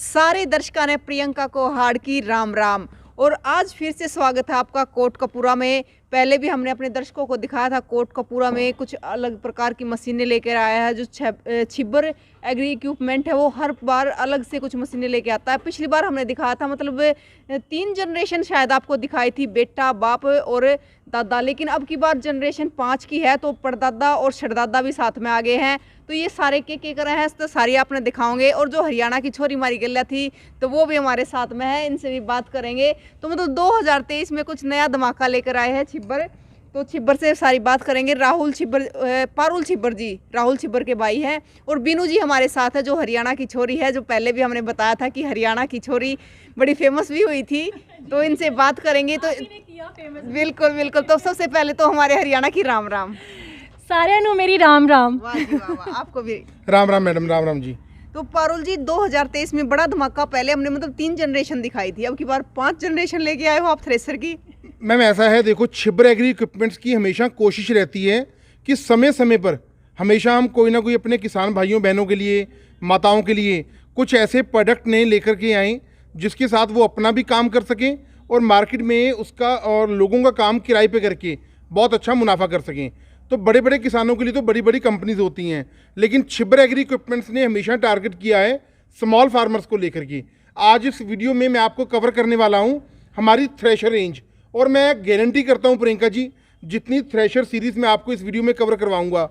सारे दर्शकों ने प्रियंका को हार्ड की राम राम। और आज फिर से स्वागत है आपका कोटकपूरा में। पहले भी हमने अपने दर्शकों को दिखाया था कोटकपूरा में कुछ अलग प्रकार की मशीनें लेकर आया है। जो छिब्बर एग्री इक्विपमेंट है वो हर बार अलग से कुछ मशीनें लेके आता है। पिछली बार हमने दिखाया था मतलब 3 जनरेशन शायद आपको दिखाई थी, बेटा बाप और दादा, लेकिन अब की बार जनरेशन 5 की है तो परदादा और शरदादा भी साथ में आ गए हैं। तो ये सारे के कर रहे हैं तो सारी आपने दिखाओगे। और जो हरियाणा की छोरी मारी गल्ला थी तो वो भी हमारे साथ में है, इनसे भी बात करेंगे। तो मतलब 2023 में कुछ नया धमाका लेकर आए हैं छिब्बर, तो छिब्बर से सारी बात करेंगे। राहुल छिब्बर, पारुल छिब्बर जी, राहुल छिब्बर के भाई हैं। और बीनू जी हमारे साथ है जो हरियाणा की छोरी है, जो पहले भी हमने बताया था कि हरियाणा की छोरी बड़ी फेमस भी हुई थी। तो इनसे बात करेंगे। तो बिल्कुल बिल्कुल। तो सबसे पहले तो हमारे हरियाणा की राम राम। सारे नु मेरी राम राम। वाह जी वाह वाह, आपको भी राम राम मैडम, राम राम जी। तो पारुल जी 2023 में बड़ा धमाका, पहले हमने मतलब 3 जनरेशन दिखाई थी, अब की बार 5 जनरेशन लेके आए हो आप थ्रेसर की। मैम ऐसा है, देखो छिब्बर एग्री इक्विपमेंट्स की हमेशा कोशिश रहती है कि समय समय पर हमेशा हम कोई ना कोई अपने किसान भाइयों बहनों के लिए, माताओं के लिए कुछ ऐसे प्रोडक्ट नए लेकर के आएँ जिसके साथ वो अपना भी काम कर सकें और मार्केट में उसका और लोगों का काम किराए पे करके बहुत अच्छा मुनाफा कर सकें। तो बड़े बड़े किसानों के लिए तो बड़ी बड़ी कंपनीज होती हैं, लेकिन छिब्बर एग्री इक्विपमेंट्स ने हमेशा टारगेट किया है स्मॉल फार्मर्स को लेकर के। आज इस वीडियो में मैं आपको कवर करने वाला हूं हमारी थ्रेशर रेंज, और मैं गारंटी करता हूं प्रियंका जी, जितनी थ्रेशर सीरीज़ मैं आपको इस वीडियो में कवर करवाऊंगा,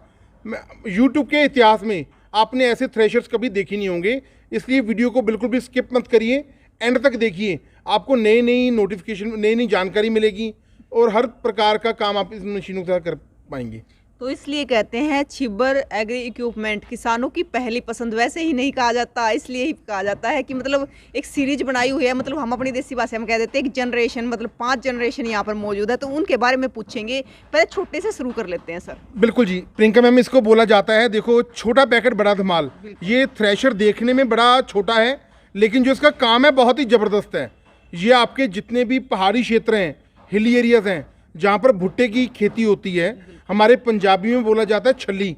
यूट्यूब के इतिहास में आपने ऐसे थ्रेशर्स कभी देखे नहीं होंगे। इसलिए वीडियो को बिल्कुल भी स्किप मत करिए, एंड तक देखिए। आपको नई नई नोटिफिकेशन, नई नई जानकारी मिलेगी और हर प्रकार का काम आप इस मशीनों के साथ कर पाएंगे। तो इसलिए कहते हैं छिब्बर एग्री इक्विपमेंट किसानों की पहली पसंद। वैसे ही नहीं कहा जाता, इसलिए ही कहा जाता है कि मतलब एक सीरीज बनाई हुई है। मतलब हम अपनी देसी भाषा में कह देते हैं एक जनरेशन, मतलब 5 जनरेशन यहाँ पर मौजूद है, तो उनके बारे में पूछेंगे। पहले छोटे से शुरू कर लेते हैं सर। बिल्कुल जी प्रियंका मैम, इसको बोला जाता है, देखो छोटा पैकेट बड़ा धमाल। ये थ्रेशर देखने में बड़ा छोटा है, लेकिन जो इसका काम है बहुत ही ज़बरदस्त है। ये आपके जितने भी पहाड़ी क्षेत्र हैं, हिली एरियाज हैं, जहाँ पर भुट्टे की खेती होती है, हमारे पंजाबी में बोला जाता है छल्ली।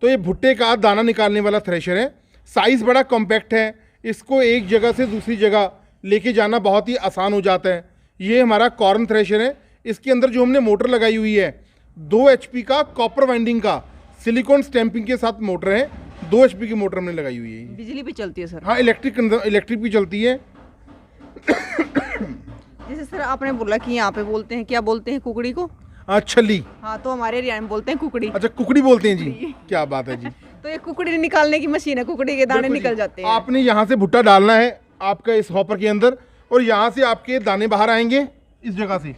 तो ये भुट्टे का दाना निकालने वाला थ्रेशर है। साइज़ बड़ा कॉम्पैक्ट है, इसको एक जगह से दूसरी जगह लेके जाना बहुत ही आसान हो जाता है। ये हमारा कॉर्न थ्रेशर है। इसके अंदर जो हमने मोटर लगाई हुई है 2 HP का कॉपर वाइंडिंग का सिलिकॉन स्टैंपिंग के साथ मोटर है। 2 HP की मोटर हमने लगाई हुई है। बिजली भी चलती है सर? हाँ, इलेक्ट्रिक भी चलती है। जैसे सर आपने बोला कि यहाँ पे बोलते हैं, क्या बोलते हैं कुकड़ी को? हाँ, छल्ली। हाँ, तो हमारे एरिया में बोलते हैं कुकड़ी। अच्छा, कुकड़ी बोलते हैं जी, क्या बात है जी। तो ये कुकड़ी निकालने की मशीन है, कुकड़ी के दाने निकल जाते हैं। आपने यहाँ से भुट्टा डालना है आपका इस हॉपर के अंदर, और यहाँ से आपके दाने बाहर आएंगे इस जगह से,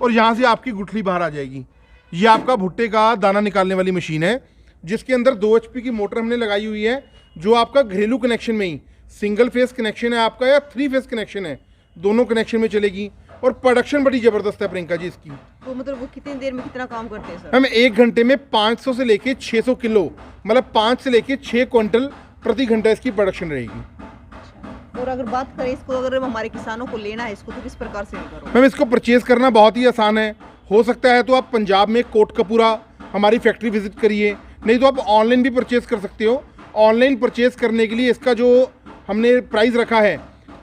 और यहाँ से आपकी गुठली बाहर आ जाएगी। ये आपका भुट्टे का दाना निकालने वाली मशीन है, जिसके अंदर 2 HP की मोटर हमने लगाई हुई है, जो आपका घरेलू कनेक्शन में ही सिंगल फेस कनेक्शन है आपका या 3 फेस कनेक्शन है, दोनों कनेक्शन में चलेगी। और प्रोडक्शन बड़ी ज़बरदस्त है प्रियंका जी इसकी। तो मतलब वो कितनी देर में कितना काम करते हैं सर? हम 1 घंटे में 500 से लेके 600 किलो, मतलब 5 से लेके 6 क्विंटल प्रति घंटा इसकी प्रोडक्शन रहेगी। और अगर बात करें इसको, अगर हमारे किसानों को लेना है इसको, तो किस प्रकार से करो? मैम इसको परचेज़ करना बहुत ही आसान है। हो सकता है तो आप पंजाब में कोटकपूरा हमारी फैक्ट्री विजिट करिए, नहीं तो आप ऑनलाइन भी परचेज़ कर सकते हो। ऑनलाइन परचेज़ करने के लिए इसका जो हमने प्राइस रखा है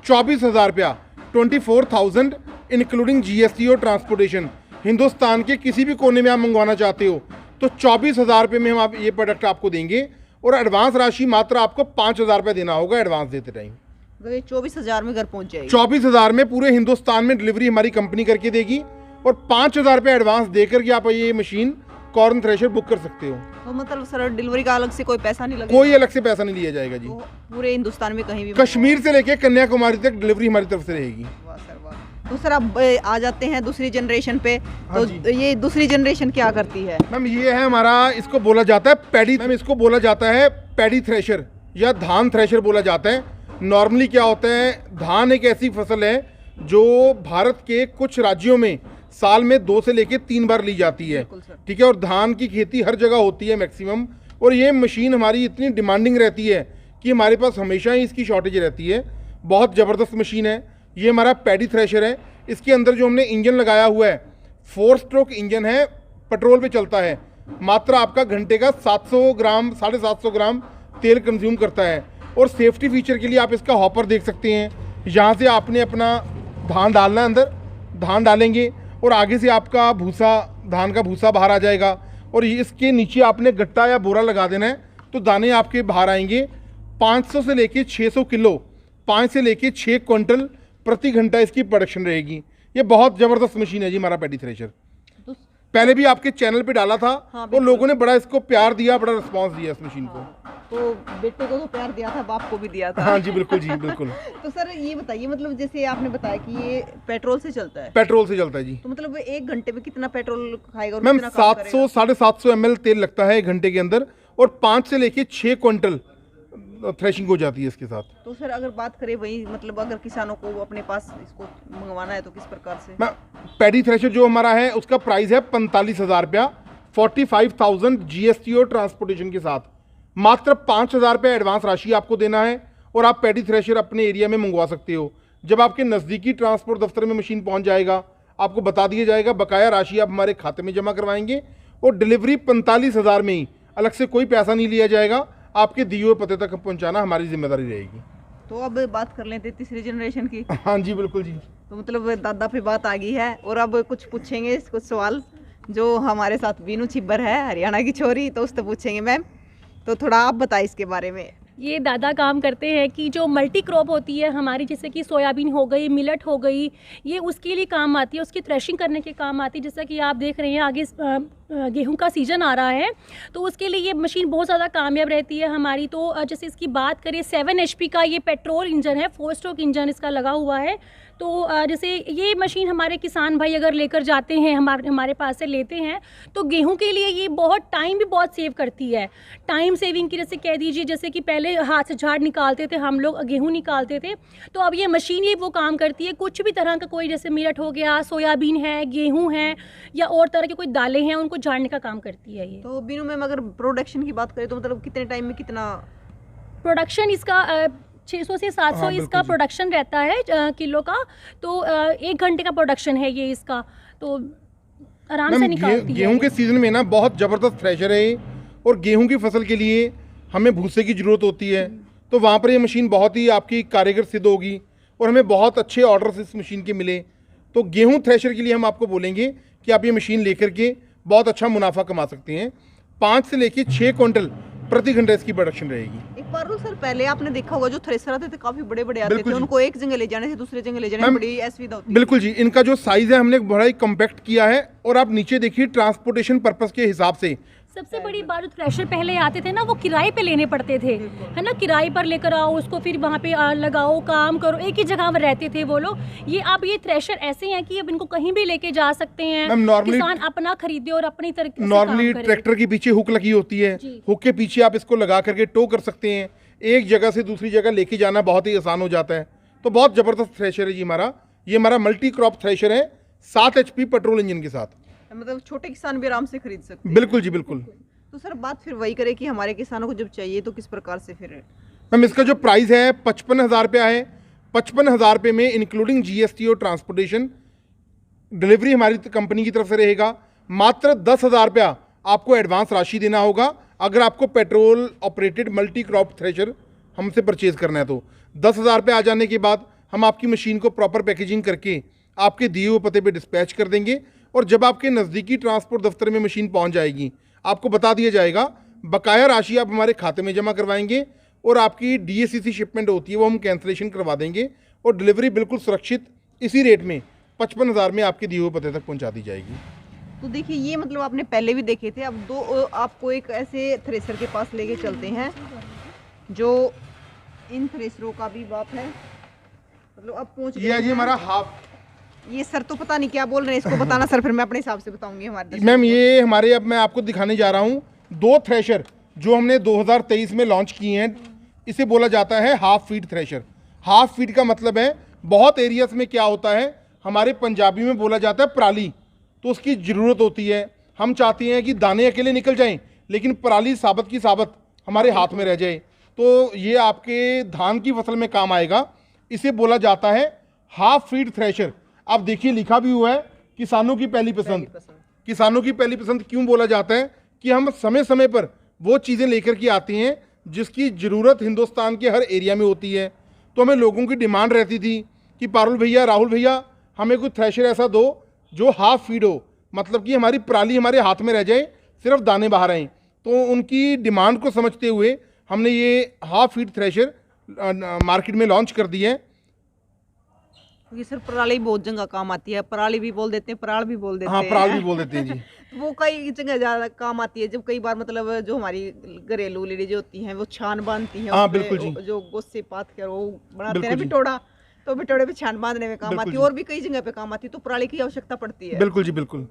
24,000 रुपया, 24,000 इंक्लूडिंग GST और ट्रांसपोर्टेशन। हिंदुस्तान के किसी भी कोने में आप मंगवाना चाहते हो तो 24,000 रुपये में हम आप ये प्रोडक्ट आपको देंगे, और एडवांस राशि मात्र आपको 5,000 रुपये देना होगा एडवांस देते टाइम। तो ये 24,000 में घर पहुंच जाएगी। 24,000 में पूरे हिंदुस्तान में डिलीवरी हमारी कंपनी करके देगी, और 5,000 रुपये एडवांस दे करके आप ये मशीन कॉर्न थ्रेशर बुक कर सकते हो। तो मतलब सर डिलीवरी का अलग से कोई पैसा नहीं लगेगा? कोई अलग से पैसा नहीं लिया जाएगा जी। तो पूरे हिंदुस्तान में कहीं भी, कश्मीर से लेके कन्याकुमारी तक डिलीवरी हमारी तरफ से रहेगी। वाह सर वाह। तो सर अब आ जाते हैं दूसरी जनरेशन पे। हाँ तो ये दूसरी जनरेशन क्या करती है? मैम ये है हमारा, इसको बोला जाता है पैडी। मैम इसको बोला जाता है पैडी थ्रेशर या धान थ्रेशर बोला जाता है। नॉर्मली क्या होता है, धान एक ऐसी फसल है जो भारत के कुछ राज्यों में साल में 2 से लेके 3 बार ली जाती है, ठीक है। और धान की खेती हर जगह होती है मैक्सिमम, और ये मशीन हमारी इतनी डिमांडिंग रहती है कि हमारे पास हमेशा ही इसकी शॉर्टेज रहती है। बहुत ज़बरदस्त मशीन है ये, हमारा पैडी थ्रेशर है। इसके अंदर जो हमने इंजन लगाया हुआ है 4 स्ट्रोक इंजन है, पेट्रोल पे चलता है। मात्र आपका घंटे का 700 ग्राम 750 ग्राम तेल कंज्यूम करता है, और सेफ्टी फीचर के लिए आप इसका हॉपर देख सकते हैं। यहाँ से आपने अपना धान डालना है, अंदर धान डालेंगे और आगे से आपका भूसा, धान का भूसा बाहर आ जाएगा और इसके नीचे आपने गट्टा या बोरा लगा देना है तो दाने आपके बाहर आएंगे। 500 से लेके 600 किलो, 5 से लेके 6 क्विंटल प्रति घंटा इसकी प्रोडक्शन रहेगी। ये बहुत ज़बरदस्त मशीन है जी हमारा पैडी थ्रेशर। पहले भी आपके चैनल पे डाला था और लोगों ने बड़ा इसको प्यार दिया, बड़ा रिस्पांस दिया इस मशीन को। तो बेटे को तो प्यार दिया था, बाप को भी दिया था। हाँ जी बिल्कुल जी बिल्कुल। तो सर ये बताइए, मतलब जैसे आपने बताया कि ये पेट्रोल से चलता है, पेट्रोल से चलता है जी। तो मतलब 1 घंटे में कितना पेट्रोल खाएगा और मैम कितना काम करेगा? 700 750 ml तेल लगता है 1 घंटे के अंदर और 5 से लेके 6 क्विंटल थ्रेशिंग हो जाती है इसके साथ। तो सर अगर बात करें वही, मतलब अगर किसानों को अपने पास इसको मंगवाना है तो किस प्रकार से? मैम पैडी थ्रेशर जो हमारा है उसका प्राइस है 45,000 रुपया, 45,000 GST और ट्रांसपोर्टेशन के साथ। मात्र 5,000 रुपये एडवांस राशि आपको देना है और आप पैडी थ्रेशर अपने एरिया में मंगवा सकते हो। जब आपके नज़दीकी ट्रांसपोर्ट दफ्तर में मशीन पहुंच जाएगा, आपको बता दिया जाएगा, बकाया राशि आप हमारे खाते में जमा करवाएंगे और डिलीवरी 45,000 में ही, अलग से कोई पैसा नहीं लिया जाएगा। आपके दिए हुए पते तक पहुंचाना हमारी जिम्मेदारी रहेगी। तो अब बात कर लेते हैं तीसरी जनरेशन की। हाँ जी बिल्कुल जी। तो मतलब दादा पे बात आ गई है और अब कुछ पूछेंगे, कुछ सवाल जो हमारे साथ बीनू छिब्बर है, हरियाणा की छोरी, तो उससे पूछेंगे। मैम तो थोड़ा आप बताएं इसके बारे में। ये दादा काम करते हैं कि जो मल्टी क्रॉप होती है हमारी, जैसे कि सोयाबीन हो गई, मिलेट हो गई, ये उसके लिए काम आती है, उसकी थ्रेशिंग करने के काम आती है। जैसा कि आप देख रहे हैं आगे गेहूं का सीज़न आ रहा है तो उसके लिए ये मशीन बहुत ज़्यादा कामयाब रहती है हमारी। तो जैसे इसकी बात करें, 7 HP का ये पेट्रोल इंजन है, 4 स्ट्रोक इंजन इसका लगा हुआ है। तो जैसे ये मशीन हमारे किसान भाई अगर लेकर जाते हैं, हमारे पास से लेते हैं, तो गेहूं के लिए ये बहुत टाइम भी बहुत सेव करती है। टाइम सेविंग की जैसे कह दीजिए, जैसे कि पहले हाथ से झाड़ निकालते थे हम लोग, गेहूं निकालते थे, तो अब ये मशीन ये वो काम करती है। कुछ भी तरह का कोई, जैसे मिलेट हो गया, सोयाबीन है, गेहूँ है या और तरह के कोई दालें हैं, उनको झाड़ने का काम करती है ये। तो बीनू मैम अगर प्रोडक्शन की बात करें तो मतलब कितने टाइम में कितना प्रोडक्शन इसका 600 से 700 हाँ, इसका प्रोडक्शन रहता है किलो का। तो 1 घंटे का प्रोडक्शन है ये इसका, तो आराम से मैम निकालती है। गेहूं के सीजन में ना बहुत ज़बरदस्त थ्रेशर है ये, और गेहूं की फसल के लिए हमें भूसे की ज़रूरत होती है, तो वहाँ पर ये मशीन बहुत ही आपकी कारगर सिद्ध होगी और हमें बहुत अच्छे ऑर्डर्स इस मशीन के मिले। तो गेहूं थ्रेशर के लिए हम आपको बोलेंगे कि आप ये मशीन लेकर के बहुत अच्छा मुनाफा कमा सकते हैं। 5 से लेके 6 क्विंटल प्रति घंटा इसकी प्रोडक्शन रहेगी। एक बार सर पहले आपने देखा होगा जो थ्रेसर आते थे काफी बड़े बड़े आते बिल्कुल थे, जी। उनको एक जगह ले जाने से दूसरे जगह ले जाने में मैम, बड़ी असुविधा होती है। बिल्कुल जी, इनका जो साइज़ है हमने बड़ा ही कम्पैक्ट किया है और आप नीचे देखिए ट्रांसपोर्टेशन पर्पस के हिसाब से। सबसे बड़ी बात, जो थ्रेशर पहले आते थे ना, वो किराए पे लेने पड़ते थे, है ना, किराए पर लेकर आओ उसको, फिर वहाँ पे लगाओ, काम करो, एक ही जगह पर रहते थे वो लोग। ये अब ये थ्रेशर ऐसे हैं कि अब इनको कहीं भी लेके जा सकते हैं, मैम, नॉर्मली किसान अपना खरीदे और अपनी तरह से नॉर्मली काम करे। ट्रैक्टर के पीछे हुक लगी होती है, जी। हुक के पीछे आप इसको लगा करके टो कर सकते हैं। एक जगह से दूसरी जगह लेके जाना बहुत ही आसान हो जाता है। तो बहुत ज़बरदस्त थ्रेशर है जी हमारा। ये हमारा मल्टी क्रॉप थ्रेशर है 7 HP पेट्रोल इंजन के साथ। मतलब छोटे किसान भी आराम से खरीद सकते हैं। बिल्कुल जी बिल्कुल। तो सर बात फिर वही करें कि हमारे किसानों को जब चाहिए तो किस प्रकार से फिर? मैम इसका जो प्राइस है 55,000 रुपया है। 55,000 रुपये में इंक्लूडिंग GST और ट्रांसपोर्टेशन, डिलीवरी हमारी कंपनी की तरफ से रहेगा। मात्र 10,000 रुपया आपको एडवांस राशि देना होगा अगर आपको petrol operated multi crop thresher हमसे परचेज करना है। तो 10,000 रुपये आ जाने के बाद हम आपकी मशीन को प्रॉपर पैकेजिंग करके आपके दिए हुए पते पे डिस्पैच कर देंगे और जब आपके नज़दीकी ट्रांसपोर्ट दफ्तर में मशीन पहुंच जाएगी, आपको बता दिया जाएगा, बकाया राशि आप हमारे खाते में जमा करवाएंगे और आपकी DACC शिपमेंट होती है वो हम कैंसिलेशन करवा देंगे और डिलीवरी बिल्कुल सुरक्षित इसी रेट में 55,000 में आपके दिए हुए पते तक पहुंचा दी जाएगी। तो देखिए ये मतलब आपने पहले भी देखे थे, अब दो आपको एक ऐसे थ्रेसर के पास लेके चलते हैं जो इन थ्रेसरों का भी बाप है। मतलब अब पहुंच ये है जी हमारा हाफ। ये सर तो पता नहीं क्या बोल रहे हैं, इसको बताना सर, फिर मैं अपने हिसाब से बताऊंगी हमारे दर्शकों मैम को। ये हमारे, अब मैं आपको दिखाने जा रहा हूँ 2 थ्रेशर जो हमने 2023 में लॉन्च किए हैं। इसे बोला जाता है half feet thresher. Half feet का मतलब है, बहुत एरियाज में क्या होता है, हमारे पंजाबी में बोला जाता है पराली, तो उसकी ज़रूरत होती है। हम चाहते हैं कि दाने अकेले निकल जाएं लेकिन पराली साबत की साबत हमारे हाथ में रह जाए, तो ये आपके धान की फसल में काम आएगा। इसे बोला जाता है हाफ फीट थ्रेशर। आप देखिए लिखा भी हुआ है किसानों की पहली पसंद। किसानों की पहली पसंद क्यों बोला जाता है कि हम समय समय पर वो चीज़ें लेकर के आते हैं जिसकी ज़रूरत हिंदुस्तान के हर एरिया में होती है। तो हमें लोगों की डिमांड रहती थी कि पारुल भैया, राहुल भैया, हमें कोई थ्रेशर ऐसा दो जो हाफ फीड हो, मतलब कि हमारी पराली हमारे हाथ में रह जाए, सिर्फ दाने बाहर आएँ। तो उनकी डिमांड को समझते हुए हमने ये हाफ फीड थ्रेशर मार्केट में लॉन्च कर दी है। क्योंकि सर पराली बहुत जगह काम आती है, पराली भी बोल देते हैं, पराल भी बोल देते हाँ, हैं। पराल भी बोल देते हैं जी। वो कई जगह ज़्यादा काम आती है। जब कई बार मतलब जो हमारी घरेलू लेडीज होती हैं वो छान बांधती हैं, हाँ, उसपे बिल्कुल जी। जो गोस्से पात कर वो बनाते हैं बिल्कुल ना जी। बिटोड़ा, तो बिटोड़े पे छान बांधने में काम बिल्कुल आती है, जी। और भी कई जगह पे काम आती है। तो पराली की आवश्यकता पड़ती है। बिल्कुल जी, बिल्कुल।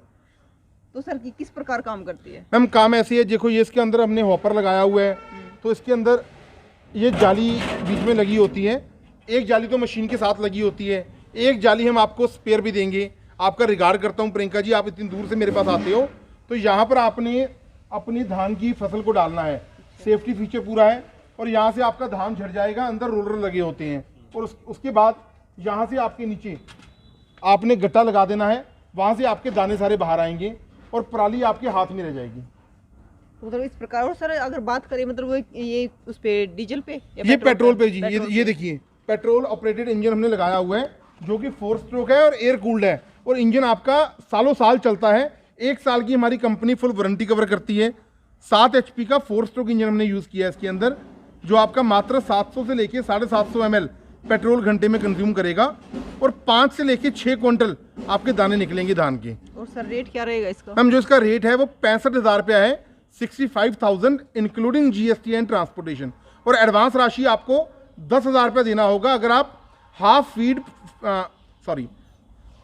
तो सर की किस प्रकार काम करती है? मैम काम ऐसी है, देखो ये इसके अंदर हमने हॉपर लगाया हुआ है, तो इसके अंदर ये जाली बीच में लगी होती है। एक जाली तो मशीन के साथ लगी होती है, एक जाली हम आपको स्पेयर भी देंगे। आपका रिगार्ड करता हूँ प्रियंका जी, आप इतनी दूर से मेरे पास आते हो, तो यहाँ पर आपने अपनी धान की फसल को डालना है। सेफ्टी फीचर पूरा है, और यहाँ से आपका धान झड़ जाएगा, अंदर रोलर लगे होते हैं, और उसके बाद यहाँ से आपके नीचे आपने गट्टा लगा देना है, वहाँ से आपके दाने सारे बाहर आएंगे और पराली आपके हाथ में रह जाएगी। तो मतलब इस प्रकार। और सर अगर बात करें मतलब वो ये उस पे डीजल पे या ये पेट्रोल पे जी, पेट्रोल ये देखिए पेट्रोल ऑपरेटेड इंजन हमने लगाया हुआ है, जो कि 4 स्ट्रोक है और एयर कूल्ड है, और इंजन आपका सालों साल चलता है। 1 साल की हमारी कंपनी फुल वारंटी कवर करती है। 7 HP का 4 स्ट्रोक इंजन हमने यूज़ किया है इसके अंदर, जो आपका मात्र 700 से लेके 750 ml पेट्रोल घंटे में कंज्यूम करेगा, और 5 से लेके 6 क्विंटल आपके दाने निकलेंगे धान के। और सर रेट क्या रहेगा इसका? मैम जो इसका रेट है वो 65,000 रुपया है, 65,000 इंक्लूडिंग GST एंड ट्रांसपोर्टेशन। और एडवांस राशि आपको 10,000 रुपया देना होगा अगर आप हाफ फीड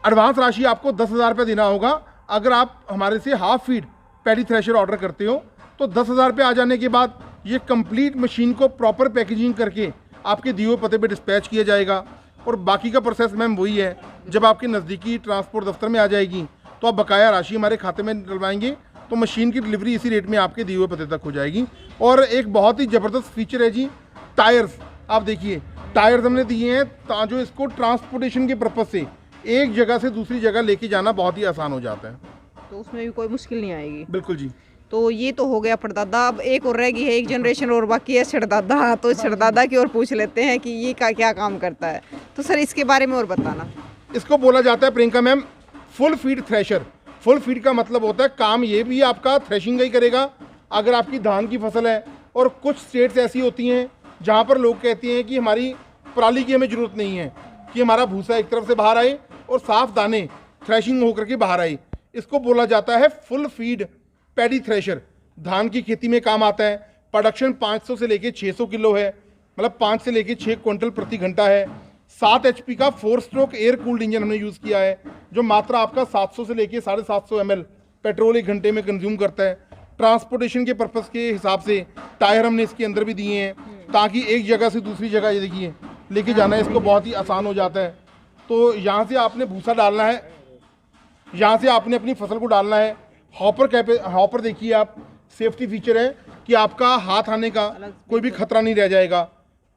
एडवांस राशि आपको 10,000 रुपया देना होगा अगर आप हमारे से half feed paddy thresher order करते हो। तो 10,000 रुपये आ जाने के बाद ये कंप्लीट मशीन को प्रॉपर पैकेजिंग करके आपके दिए हुए पते पे डिस्पैच किया जाएगा, और बाकी का प्रोसेस मैम वही है। जब आपके नज़दीकी ट्रांसपोर्ट दफ्तर में आ जाएगी तो आप बकाया राशि हमारे खाते में डलवाएंगे, तो मशीन की डिलीवरी इसी रेट में आपके दिए हुए पते तक हो जाएगी। और एक बहुत ही ज़बरदस्त फीचर है जी, टायर्स। आप देखिए टायर्स हमने दिए हैं ताकि इसको ट्रांसपोर्टेशन के पर्पज़ से एक जगह से दूसरी जगह लेके जाना बहुत ही आसान हो जाता है। तो उसमें भी कोई मुश्किल नहीं आएगी। बिल्कुल जी। तो ये तो हो गया परदादा, अब एक और रह गई है, एक जनरेशन और बाकी है छड़दादा। तो छड़दादा की ओर पूछ लेते हैं कि ये का क्या काम करता है। तो सर इसके बारे में और बताना। इसको बोला जाता है Priyanka ma'am full feed thresher. Full feed का मतलब होता है काम ये भी आपका थ्रेशिंग का ही करेगा अगर आपकी धान की फसल है। और कुछ स्टेट्स ऐसी होती हैं जहाँ पर लोग कहते हैं कि हमारी पराली की हमें ज़रूरत नहीं है, कि हमारा भूसा एक तरफ से बाहर आए और साफ दाने थ्रेशिंग होकर के बाहर आए। इसको बोला जाता है फुल फीड पैडी थ्रेशर। धान की खेती में काम आता है। प्रोडक्शन 500 से लेके 600 किलो है, मतलब 5 से लेके 6 क्विंटल प्रति घंटा है। 7 HP का 4 स्ट्रोक एयर कूल्ड इंजन हमने यूज़ किया है, जो मात्र आपका 700 से लेके 750 ml पेट्रोल एक घंटे में कंज्यूम करता है। ट्रांसपोर्टेशन के पर्पज़ के हिसाब से टायर हमने इसके अंदर भी दिए हैं, ताकि एक जगह से दूसरी जगह ये देखिए लेके जाना है इसको बहुत ही आसान हो जाता है। तो यहाँ से आपने भूसा डालना है, यहाँ से आपने अपनी फसल को डालना है। हॉपर देखिए आप, सेफ्टी फीचर है कि आपका हाथ आने का कोई भी खतरा नहीं रह जाएगा।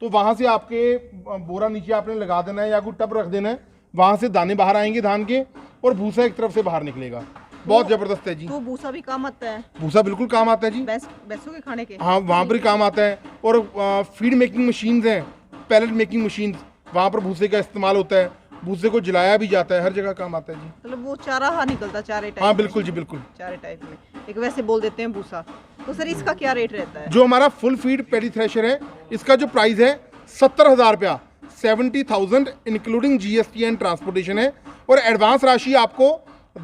तो वहाँ से आपके बोरा नीचे आपने लगा देना है या कोई टब रख देना है, वहाँ से दाने बाहर आएंगे धान के, और भूसा एक तरफ से बाहर निकलेगा। बहुत ज़बरदस्त है जी। तो भूसा भी काम आता है? भूसा बिल्कुल काम आता है जी, भैंसों के खाने के। हाँ वहाँ पर काम आता है। और फीड मेकिंग मशीन्स हैं, पैलेट मेकिंग मशीन्स, वहाँ पर भूसे का इस्तेमाल होता है। भूसे को जलाया भी जाता है, हर जगह काम आता है जी। मतलब वो चारा निकलता चारे टाइप? हाँ बिल्कुल जी, बिल्कुल चारे टाइप में, एक वैसे बोल देते हैं भूसा। तो सर इसका क्या रेट रहता है? जो हमारा फुल फीड पैडी थ्रेशर है, इसका जो प्राइस है 70,000 रुपया, 70,000 इंक्लूडिंग GST एंड ट्रांसपोर्टेशन है। और एडवांस राशि आपको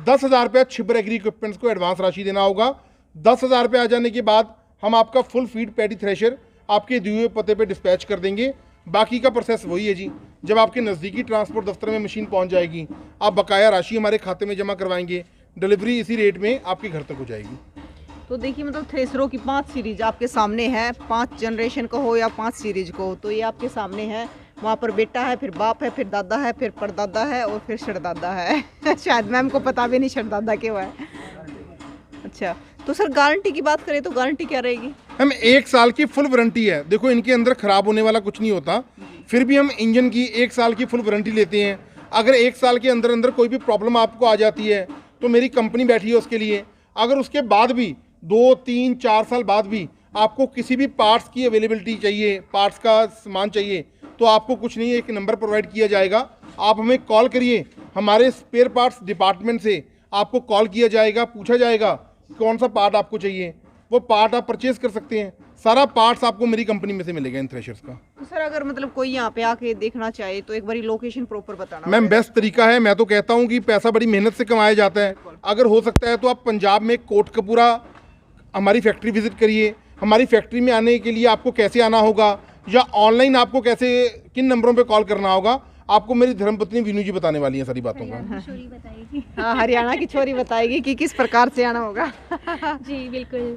10,000 रुपया छिबर एग्री इक्विपमेंट्स को एडवांस राशि देना होगा। 10,000 रुपये आ जाने के बाद हम आपका फुल फीड पैडी थ्रेशर आपके दिए हुए पते पे डिस्पैच कर देंगे। बाकी का प्रोसेस वही है जी। जब आपके नज़दीकी ट्रांसपोर्ट दफ्तर में मशीन पहुंच जाएगी, आप बकाया राशि हमारे खाते में जमा करवाएंगे, डिलीवरी इसी रेट में आपके घर तक हो जाएगी। तो देखिए मतलब थ्रेसरों की 5 सीरीज आपके सामने है, 5 जनरेशन को हो या 5 सीरीज को हो, तो ये आपके सामने है। वहाँ पर बेटा है, फिर बाप है, फिर दादा है, फिर परदादा है और फिर शरदादा है। शायद मैम को पता भी नहीं शरदादा क्यों है। अच्छा, तो सर गारंटी की बात करें तो गारंटी क्या रहेगी? हम 1 साल की फुल वारंटी है। देखो इनके अंदर ख़राब होने वाला कुछ नहीं होता, फिर भी हम इंजन की 1 साल की फुल वारंटी लेते हैं। अगर 1 साल के अंदर अंदर कोई भी प्रॉब्लम आपको आ जाती है तो मेरी कंपनी बैठी है उसके लिए। अगर उसके बाद भी 2, 3, 4 साल बाद भी आपको किसी भी पार्ट्स की अवेलेबिलिटी चाहिए, पार्ट्स का सामान चाहिए, तो आपको कुछ नहीं, एक नंबर प्रोवाइड किया जाएगा, आप हमें कॉल करिए, हमारे स्पेयर पार्ट्स डिपार्टमेंट से आपको कॉल किया जाएगा, पूछा जाएगा कौन सा पार्ट आपको चाहिए, वो पार्ट आप परचेज कर सकते हैं। सारा पार्ट्स आपको मेरी कंपनी में से मिलेगा इन थ्रेशर्स का। तो सर अगर मतलब कोई यहाँ पे आके देखना चाहे तो एक बारी लोकेशन प्रॉपर बताना। मैम बेस्ट तरीका है, मैं तो कहता हूँ कि पैसा बड़ी मेहनत से कमाया जाता है, अगर हो सकता है तो आप पंजाब में कोटकपूरा हमारी फैक्ट्री विजिट करिए। हमारी फैक्ट्री में आने के लिए आपको कैसे आना होगा या ऑनलाइन आपको कैसे, किन नंबरों पे कॉल करना होगा, आपको मेरी धर्मपत्नी विनू जी बताने वाली है सारी बातों का। बताएगी। हाँ, हरियाणा की छोरी बताएगी कि किस प्रकार से आना होगा। जी बिल्कुल।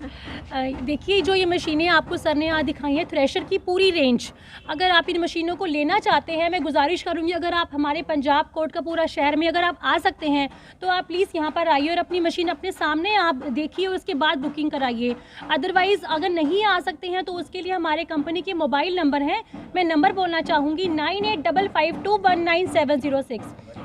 देखिए जो ये मशीनें आपको सर ने यहाँ दिखाई हैं, थ्रेशर की पूरी रेंज, अगर आप इन मशीनों को लेना चाहते हैं, मैं गुजारिश करूँगी अगर आप हमारे पंजाब कोटकपूरा शहर में अगर आप आ सकते हैं तो आप प्लीज़ यहाँ पर आइए और अपनी मशीन अपने सामने आप देखिए और उसके बाद बुकिंग कराइए। अदरवाइज़ अगर नहीं आ सकते हैं तो उसके लिए हमारे कंपनी के मोबाइल नंबर हैं, मैं नंबर बोलना चाहूँगी 9855219706,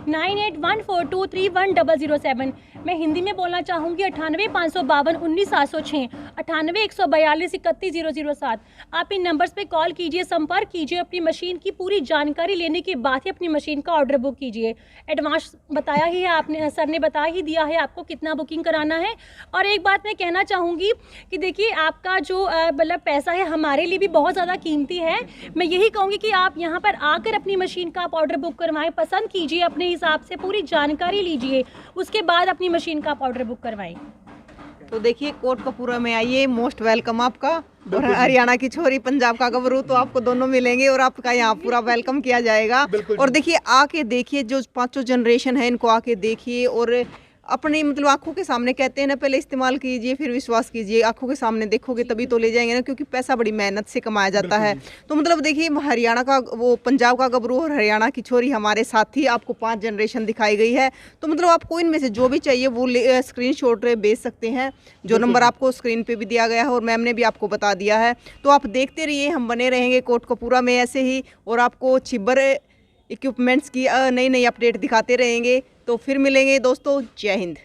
9814231007। मैं हिंदी में बोलना चाहूँगी 9855519706, 9814231007। आप इन नंबर्स पे कॉल कीजिए, संपर्क कीजिए, अपनी मशीन की पूरी जानकारी लेने के बाद ही अपनी मशीन का ऑर्डर बुक कीजिए। एडवांस बताया ही है आपने, सर ने बता ही दिया है आपको कितना बुकिंग कराना है। और एक बात मैं कहना चाहूँगी कि देखिए आपका जो मतलब पैसा है हमारे लिए भी बहुत ज़्यादा कीमती है। मैं यही कहूँगी कि आप यहाँ पर आकर अपनी मशीन का आप ऑर्डर बुक करवाएं, पसंद कीजिए, अपने हिसाब से पूरी जानकारी लीजिए, उसके बाद अपनी मशीन का आप ऑर्डर बुक करवाएं। तो देखिए कोटकपूरा में आइए, मोस्ट वेलकम आपका। और हरियाणा की छोरी पंजाब का गबरू, तो आपको दोनों मिलेंगे और आपका यहाँ पूरा वेलकम किया जाएगा। और देखिए आके देखिए, जो पांचों जनरेशन है इनको आके देखिए और अपनी मतलब आंखों के सामने, कहते हैं ना पहले इस्तेमाल कीजिए फिर विश्वास कीजिए, आंखों के सामने देखोगे तभी तो ले जाएंगे ना, क्योंकि पैसा बड़ी मेहनत से कमाया जाता है। तो मतलब देखिए हरियाणा का वो पंजाब का गबरू और हरियाणा की छोरी हमारे साथ ही आपको 5 जनरेशन दिखाई गई है। तो मतलब आपको इनमें से जो भी चाहिए वो स्क्रीनशॉट भेज सकते हैं, जो नंबर आपको स्क्रीन पे भी दिया गया है और मैम ने भी आपको बता दिया है। तो आप देखते रहिए, हम बने रहेंगे कोटकपूरा में ऐसे ही, और आपको छिब्बर इक्विपमेंट्स की नई नई अपडेट दिखाते रहेंगे। तो फिर मिलेंगे दोस्तों, जय हिंद।